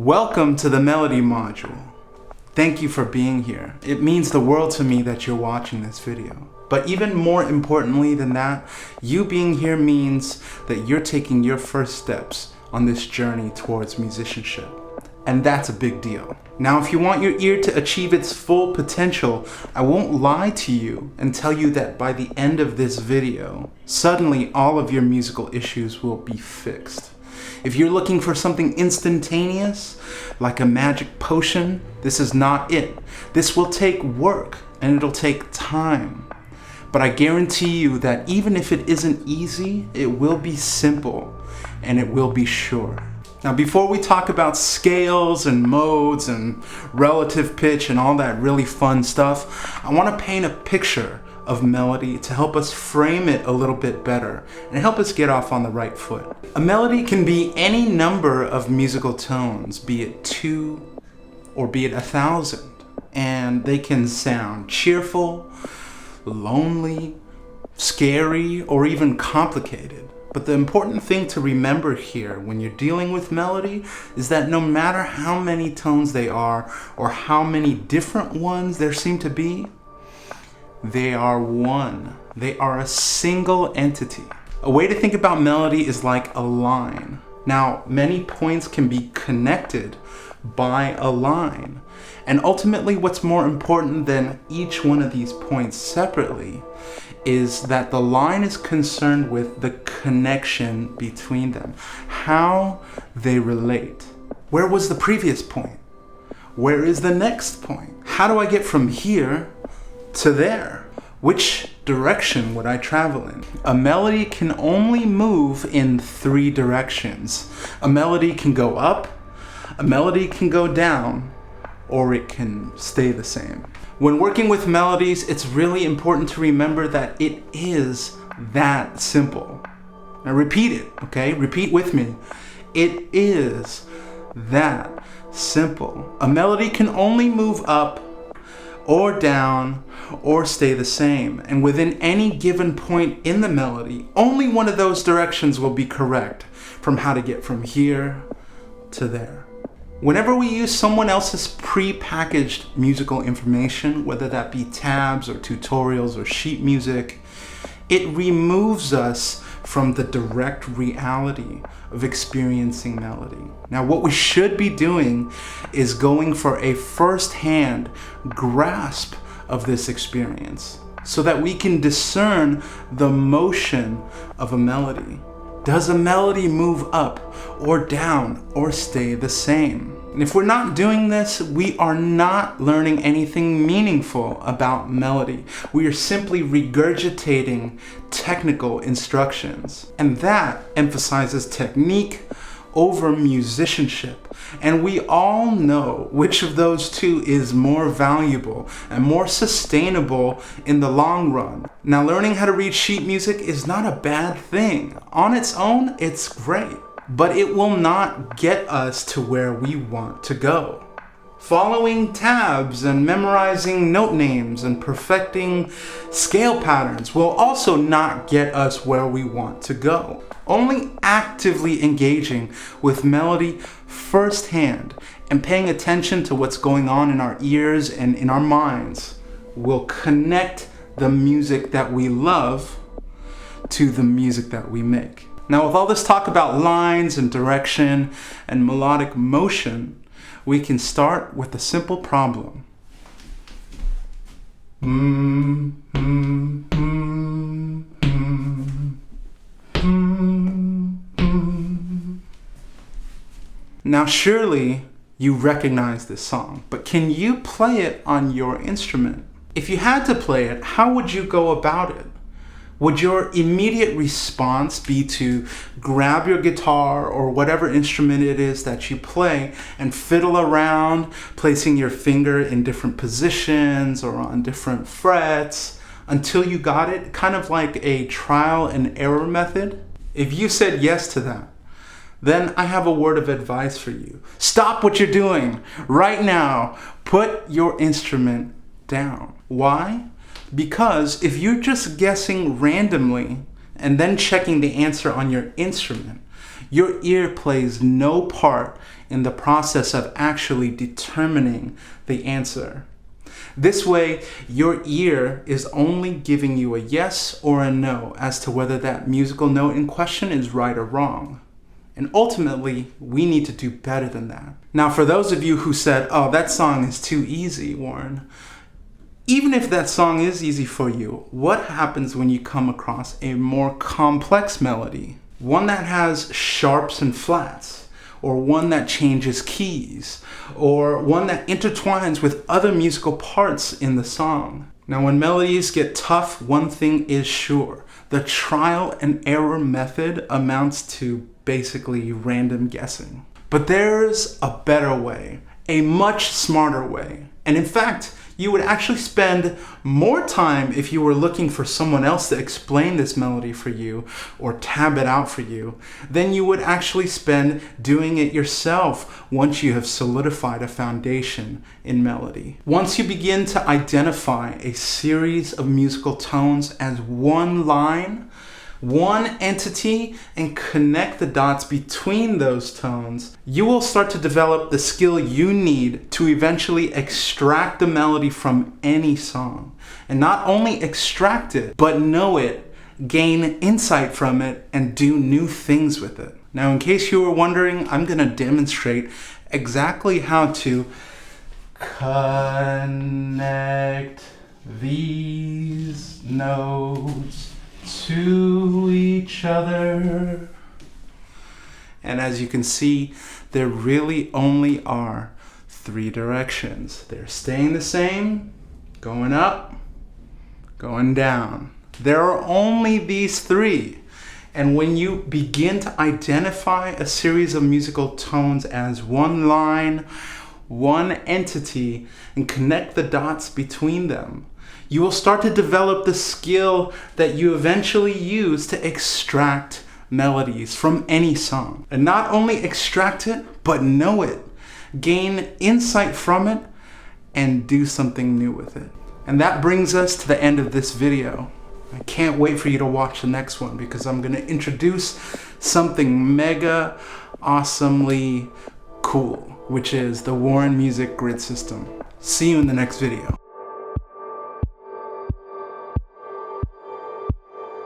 Welcome to the Melody module. Thank you for being here. It means the world to me that you're watching this video. But even more importantly than that, you being here means that you're taking your first steps on this journey towards musicianship. And that's a big deal. Now, if you want your ear to achieve its full potential, I won't lie to you and tell you that by the end of this video, suddenly all of your musical issues will be fixed. If you're looking for something instantaneous, like a magic potion, this is not it. This will take work and it'll take time. But I guarantee you that even if it isn't easy, it will be simple and it will be sure. Now, before we talk about scales and modes and relative pitch and all that really fun stuff, I want to paint a picture of melody to help us frame it a little bit better and help us get off on the right foot. A melody can be any number of musical tones, be it 2 or be it 1,000, and they can sound cheerful, lonely, scary, or even complicated. But the important thing to remember here when you're dealing with melody is that no matter how many tones they are or how many different ones there seem to be, they are one. They are a single entity. A way to think about melody is like a line. Now, many points can be connected by a line. And ultimately, what's more important than each one of these points separately is that the line is concerned with the connection between them, how they relate. Where was the previous point? Where is the next point? How do I get from here to there? Which direction would I travel in? A melody can only move in 3 directions. A melody can go up, a melody can go down, or it can stay the same. When working with melodies, it's really important to remember that it is that simple. Now repeat it, okay? Repeat with me. It is that simple. A melody can only move up or down or stay the same. And within any given point in the melody, only one of those directions will be correct from how to get from here to there. Whenever we use someone else's pre-packaged musical information, whether that be tabs or tutorials or sheet music, it removes us from the direct reality of experiencing melody. Now, what we should be doing is going for a first-hand grasp of this experience so that we can discern the motion of a melody. Does a melody move up or down or stay the same? And if we're not doing this, we are not learning anything meaningful about melody. We are simply regurgitating technical instructions. And that emphasizes technique over musicianship. And we all know which of those two is more valuable and more sustainable in the long run. Now, learning how to read sheet music is not a bad thing. On its own, it's great, but it will not get us to where we want to go. Following tabs and memorizing note names and perfecting scale patterns will also not get us where we want to go. Only actively engaging with melody firsthand and paying attention to what's going on in our ears and in our minds will connect the music that we love to the music that we make. Now, with all this talk about lines and direction and melodic motion, we can start with a simple problem. Now, surely you recognize this song, but can you play it on your instrument? If you had to play it, how would you go about it? Would your immediate response be to grab your guitar or whatever instrument it is that you play and fiddle around, placing your finger in different positions or on different frets until you got it, kind of like a trial and error method? If you said yes to that, then I have a word of advice for you. Stop what you're doing right now. Put your instrument down. Why? Because if you're just guessing randomly and then checking the answer on your instrument, Your ear plays no part in the process of actually determining the answer. This way, your ear is only giving you a yes or a no as to whether that musical note in question is right or wrong. And ultimately, we need to do better than that. Now, for those of you who said, oh, that song is too easy, Warren, even if that song is easy for you, what happens when you come across a more complex melody? One that has sharps and flats, or one that changes keys, or one that intertwines with other musical parts in the song. Now, when melodies get tough, one thing is sure. The trial and error method amounts to basically random guessing. But there's a better way, a much smarter way. And in fact, you would actually spend more time if you were looking for someone else to explain this melody for you or tab it out for you than you would actually spend doing it yourself once you have solidified a foundation in melody. Once you begin to identify a series of musical tones as one line, one entity, and connect the dots between those tones, you will start to develop the skill you need to eventually extract the melody from any song. And not only extract it, but know it, gain insight from it, and do new things with it. Now, in case you were wondering, I'm going to demonstrate exactly how to connect these notes to each other. And as you can see, there really only are three directions. They're staying the same, going up, going down. There are only these three. And when you begin to identify a series of musical tones as one line, one entity, and connect the dots between them, you will start to develop the skill that you eventually use to extract melodies from any song. And not only extract it, but know it, gain insight from it, and do something new with it. And that brings us to the end of this video. I can't wait for you to watch the next one because I'm gonna introduce something mega awesomely cool, which is the WARRENMUSIC grid system. See you in the next video.